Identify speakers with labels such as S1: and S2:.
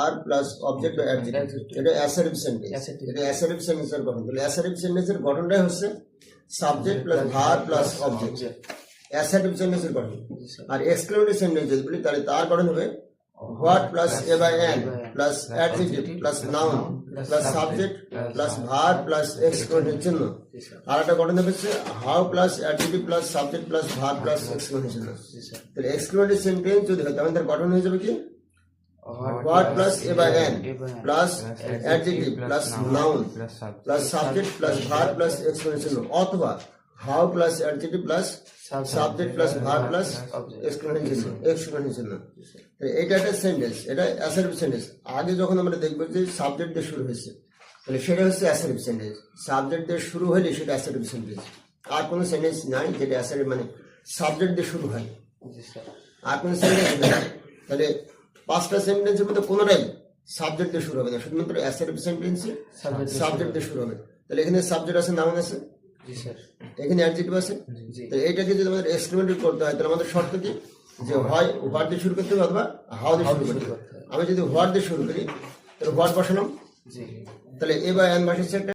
S1: আর plus object বা adjective, এটা assertive sentence. এটা অ্যাসার্টিভ সেন্টেন্সের গঠন। তাহলে অ্যাসার্টিভ সেন্টেন্সের গঠনটাই হচ্ছে subject plus verb plus object, assertive সেন্টেন্সের গঠন। আর এক্সক্লেমেটরি সেন্টেন্স যদি বলি তাহলে তার গঠন হবে what plus a by an plus adjective plus noun plus subject plus verb plus exclamatory চিহ্ন। আর একটা গঠন হচ্ছে how plus adjective plus subject plus verb plus exclamatory চিহ্ন। তাহলে এক্সক্লেমেটরি সেন্টেন্স যদি হয় তাহলে তার গঠন হয়ে যাবে কি what plus a by n plus adjective plus noun plus subject plus verb plus exclamation অথবা how plus adjective plus subject plus verb plus exclamation। এটা একটা সেন্টেন্স, এটা অ্যাসার্টিভ সেন্টেন্স। আগে যখন আমরা দেখবো যে সাবজেক্ট দিয়ে শুরু হয়েছে তাহলে সেটা হচ্ছে অ্যাসার্টিভ সেন্টেন্স। সাবজেক্ট দিয়ে শুরু হলে সেটা অ্যাসার্টিভ সেন্টেন্স। আর কোনো সেন্টেন্স নাই যেটা অ্যাসার্টিভ মানে সাবজেক্ট দিয়ে শুরু হয়, আর কোনো সেন্টেন্স নেই। তাহলে পাঁচটা সেন্টেন্সের মধ্যে কোনোটাই সাবজেক্ট দিয়ে শুরু হবে না, শুধুমাত্র অ্যাসার্টিভ সেন্টেন্সে সাবজেক্ট দিয়ে শুরু হবে। তাহলে এখানে সাবজেক্ট আছে, নাউন আছে, এখানে অ্যাডজেক্টিভ আছে। তাহলে এইটাকে যদি আমাদের এক্সক্লেমেটরি করতে হয় তাহলে আমাদের শর্ত কি যে হয় হোয়াট দিয়ে শুরু করতে হবে অথবা হাউ দিয়ে শুরু করতে হবে। আমি যদি হোয়াট দিয়ে শুরু করি তাহলে হোয়াট বসালাম, তাহলে এ বা এন বসেছে একটা